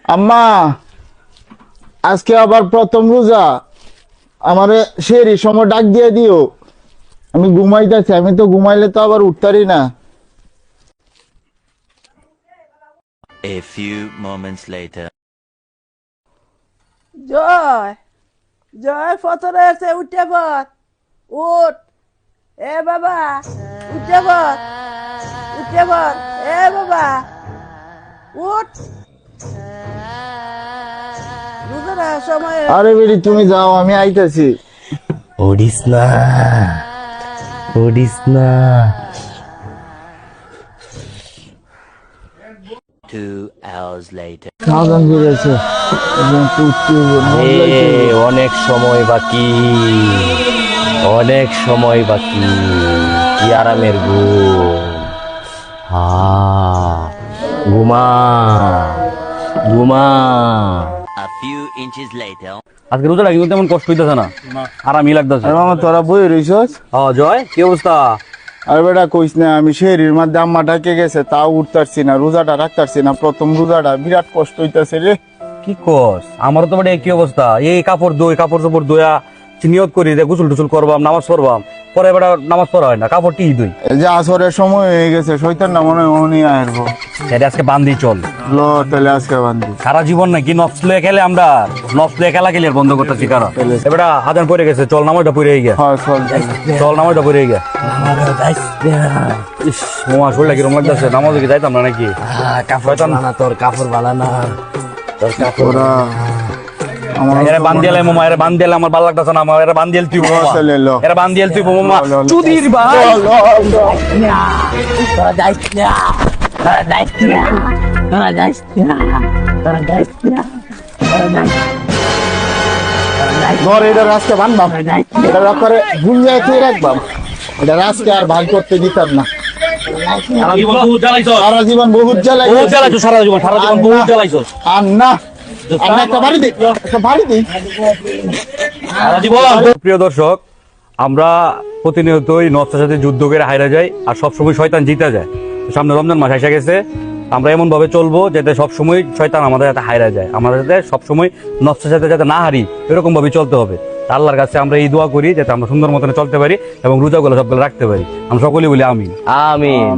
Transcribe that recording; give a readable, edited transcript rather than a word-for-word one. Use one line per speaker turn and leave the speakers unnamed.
আম্মা আজকে আবার প্রথম রোজা, আমারে সেরি সময় ডাক দিয়ে দিও। আমি ঘুমাইতেছি, আমি তো ঘুমাইলে তো আবার উঠতারি না।
A few moments later.
জয় জয় ফতরে আছে, উঠে পর, উঠ। এ বাবা, উঠে পর, উঠে পর। এ বাবা, উঠ। রোজার সময়
আরে বেরি তুমি যাও, আমি আইতাছি।
ওডিস না, ওডিস না।
2 hours later.
সাবধান করে আছে।
অনেক সময় বাকি, অনেক সময় বাকি। কি আরামের ঘুম। ঘুমা, ঘুমা।
A few inches later.
আজকে রোজা রাখি তেমন কষ্ট হইতেছে না, আরামই লাগতেছে।
আরে মামা তোরা বই রইছস?
জয় কি অবস্থা?
আর বেটা কইস না, আমি শেরির মধ্যে আম্মা ডাকে গেছে, তাও উঠতারছি না, রোজাটা রাখতারছি না। প্রথম রোজাটা বিরাট কষ্ট হইতাছে রে।
কি কস? আমারও তো একই অবস্থা। এই কাপড় ধুই, কাপড় চোপড় ধোয়া নিয়ত করি যে গোসল টুসল করবাম, নামাজ পড়বাম, পরে বেটা নামাজ পড়া হয় না, কাপড় টি ধুই।
এই যে আসরের সময় হয়ে গেছে, শয়তান না মনে হয় ওনি আইরবো।
এটা আজকে বান্ধি চল।
ল তাহলে আজকে বান্ধি।
সারা জীবন নাকি নফস লয়ে খেলে, আমরা নফস লয়ে খেলা খেলে আর বন্ধ করতেছি কারণ এবারে আজান পড়ে গেছে, চল নামাজটা পড়ে গিয়া।
হ্যাঁ চল।
চল নামাজটা পড়ে গিয়া। ইস মোয়া শরীরটা কিরম লাগতেছে, নামাজে কি যাইতাম না নাকি?
কাপড় বানানা, তোর কাপড় বানানা, তোর কাপড়।
ওরা আমার
এরা বান্দিয়ালে মোমা, এরা বান্দিয়ালে আমার ভালো লাগতেছে না, আমার এরা বান্দিয়াল তুই মোমা,
চলে লো।
এরা বান্দিয়াল তুই মোমা।
লো, লো, লো।
চুদির ভাই
তোরা যাইস না, তোরা যাইস না, তোরা যাইস না, তোরা যাইস না, তোরা যাইস না।
ধর এটা রাস্তা বানবাম, এটা রাখরে গুঞ্জায় তুই রাখবাম, এটা রাস্তা আর ভাগ করতে দিতাম না।
সারা জীবন বহুত জ্বালাইছস,
সারা জীবন বহুত জ্বালাই
বহুত জ্বালাইছস, সারা জীবন বহুত জ্বালাইছস,
আর না আর না, একটা বাড়ি দে, একটা বাড়ি দে।
সারা জীবন। প্রিয় দর্শক, আমরা প্রতিনিয়তই নফসের সাথে যুদ্ধ করে হারা যাই আর সবসময় শয়তান জিতে যায়। সামনে রমজান মাস এসে গেছে, আমরা এমন ভাবে চলবো যাতে সবসময় শয়তান আমাদের যাতে হারা যায়, আমাদের যাতে সবসময় নফসের সাথে যাতে না হারি, এরকম ভাবে চলতে হবে। আল্লাহর কাছে আমরা এই দোয়া করি যাতে আমরা সুন্দর মতন চলতে পারি এবং রোজাগুলো সবগুলো রাখতে পারি। আমরা সকলেই বলি আমিন।
আমিন।